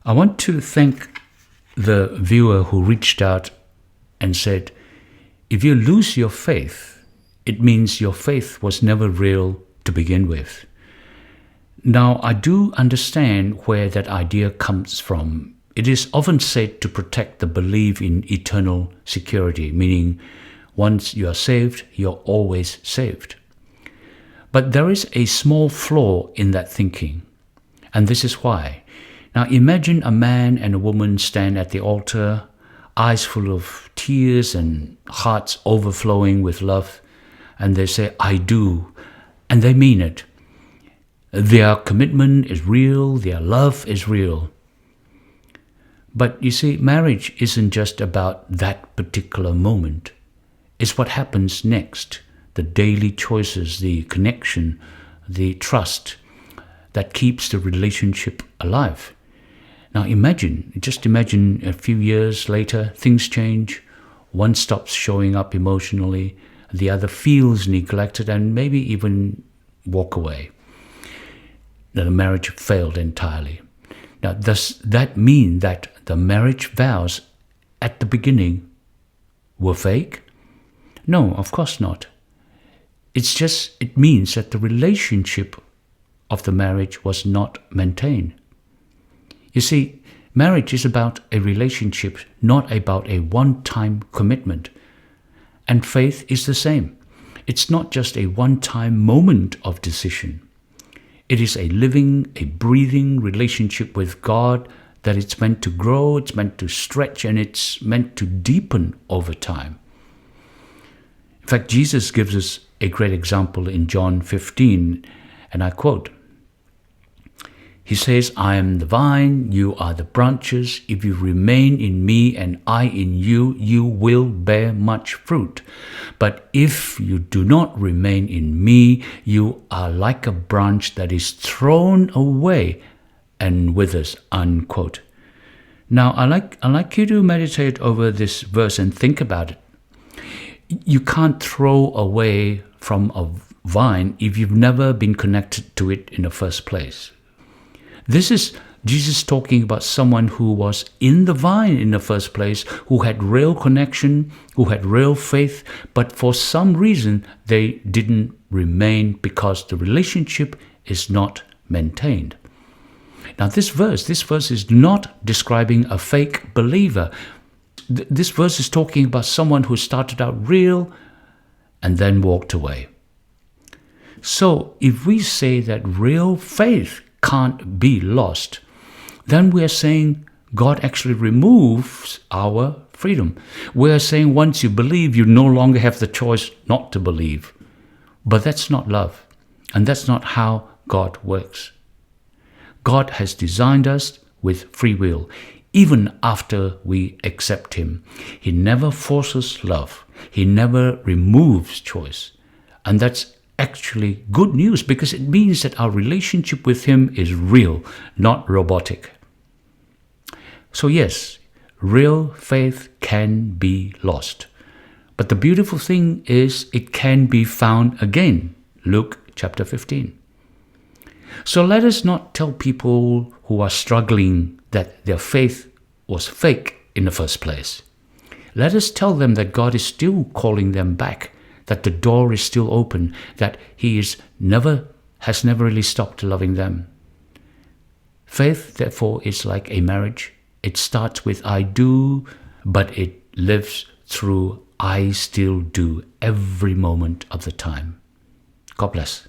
I want to thank the viewer who reached out and said, if you lose your faith, it means your faith was never real to begin with. Now, I do understand where that idea comes from. It is often said to protect the belief in eternal security, meaning once you are saved, you're always saved. But there is a small flaw in that thinking, and this is why. Now, imagine a man and a woman stand at the altar, eyes full of tears and hearts overflowing with love, and they say, I do, and they mean it. Their commitment is real, their love is real. But you see, marriage isn't just about that particular moment. It's what happens next, the daily choices, the connection, the trust that keeps the relationship alive. Now just imagine a few years later, things change, one stops showing up emotionally, the other feels neglected and maybe even walk away. Now the marriage failed entirely. Now does that mean that the marriage vows at the beginning were fake? No, of course not. It means that the relationship of the marriage was not maintained. You see, marriage is about a relationship, not about a one-time commitment. And faith is the same. It's not just a one-time moment of decision. It is a living, a breathing relationship with God that it's meant to grow, it's meant to stretch, and it's meant to deepen over time. In fact, Jesus gives us a great example in John 15, and I quote, He says, I am the vine, you are the branches. If you remain in me and I in you, you will bear much fruit. But if you do not remain in me, you are like a branch that is thrown away and withers, unquote. Now, I'd like you to meditate over this verse and think about it. You can't throw away from a vine if you've never been connected to it in the first place. This is Jesus talking about someone who was in the vine in the first place, who had real connection, who had real faith, but for some reason they didn't remain because the relationship is not maintained. Now this verse is not describing a fake believer. This verse is talking about someone who started out real and then walked away. So if we say that real faith can't be lost, then we are saying God actually removes our freedom. We are saying once you believe, you no longer have the choice not to believe. But that's not love, and that's not how God works. God has designed us with free will, even after we accept Him. He never forces love. He never removes choice. And that's actually good news because it means that our relationship with Him is real, not robotic. So yes, real faith can be lost. But the beautiful thing is it can be found again. Luke chapter 15. So let us not tell people who are struggling that their faith was fake in the first place. Let us tell them that God is still calling them back, that the door is still open, that He has never really stopped loving them. Faith, therefore, is like a marriage. It starts with I do, but it lives through I still do every moment of the time. God bless.